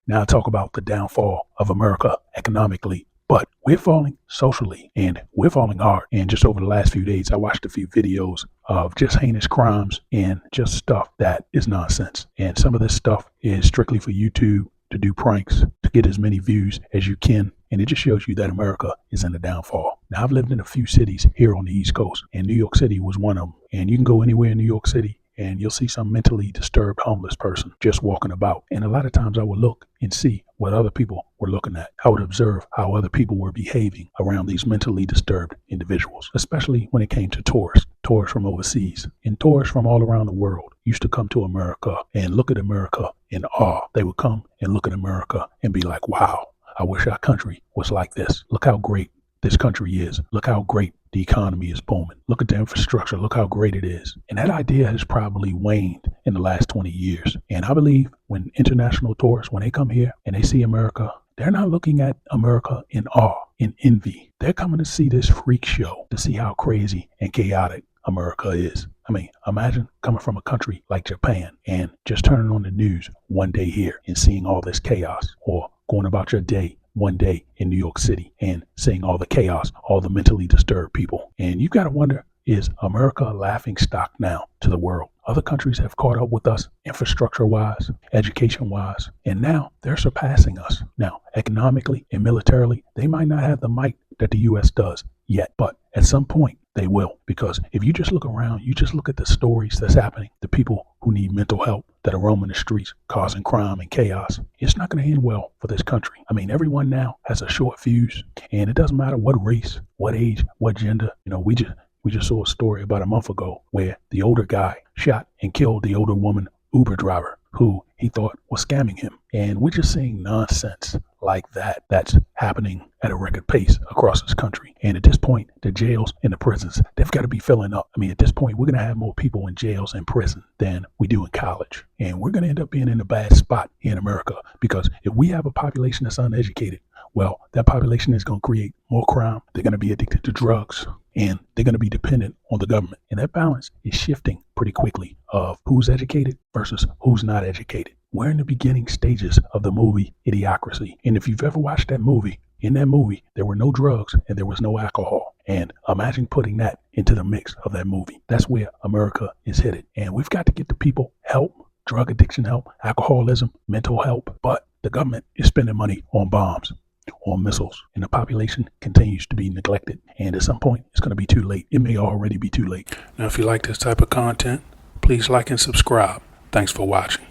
Now I talk about the downfall of America economically, but we're falling socially and we're falling hard. And just over the last few days, I watched a few videos of just heinous crimes and just stuff that is nonsense. And some of this stuff is strictly for YouTube to do pranks, to get as many views as you can. And it just shows you that America is in the downfall. Now, I've lived in a few cities here on the East Coast, and New York City was one of them. And you can go anywhere in New York City, and you'll see some mentally disturbed homeless person just walking about. And a lot of times I would look and see what other people were looking at. I would observe how other people were behaving around these mentally disturbed individuals, especially when it came to tourists from overseas. And tourists from all around the world used to come to America and look at America in awe. They would come and look at America and be like, wow, I wish our country was like this. Look how great this country is. Look how great the economy is booming. Look at the infrastructure. Look how great it is. And that idea has probably waned in the last 20 years. And I believe when international tourists, when they come here and they see America, they're not looking at America in awe, in envy. They're coming to see this freak show, to see how crazy and chaotic America is. I mean, imagine coming from a country like Japan and just turning on the news one day here and seeing all this chaos, or going about your day one day in New York City and seeing all the chaos, all the mentally disturbed people. And you got to wonder, is America a laughing stock now to the world? Other countries have caught up with us infrastructure-wise, education-wise, and now they're surpassing us. Now, economically and militarily, they might not have the might that the U.S. does yet, but at some point they will. Because if you just look around, you just look at the stories that's happening, the people who need mental help that are roaming the streets, causing crime and chaos, it's not going to end well for this country. I mean, everyone now has a short fuse, and it doesn't matter what race, what age, what gender. You know, we just saw a story about a month ago where the older guy shot and killed the older woman Uber driver who he thought was scamming him. And we're just seeing nonsense like that that's happening at a record pace across this country. And at this point, the jails and the prisons, they've got to be filling up. I mean, at this point, we're going to have more people in jails and prison than we do in college. And we're going to end up being in a bad spot here in America, because if we have a population that's uneducated, well, that population is going to create more crime. They're going to be addicted to drugs, and they're going to be dependent on the government. And that balance is shifting pretty quickly of who's educated versus who's not educated. We're in the beginning stages of the movie Idiocracy. And if you've ever watched that movie, in that movie, there were no drugs and there was no alcohol. And imagine putting that into the mix of that movie. That's where America is headed. And we've got to get the people help, drug addiction help, alcoholism, mental help. But the government is spending money on bombs, on missiles, and the population continues to be neglected. And at some point, it's going to be too late. It may already be too late. Now, if you like this type of content, please like and subscribe. Thanks for watching.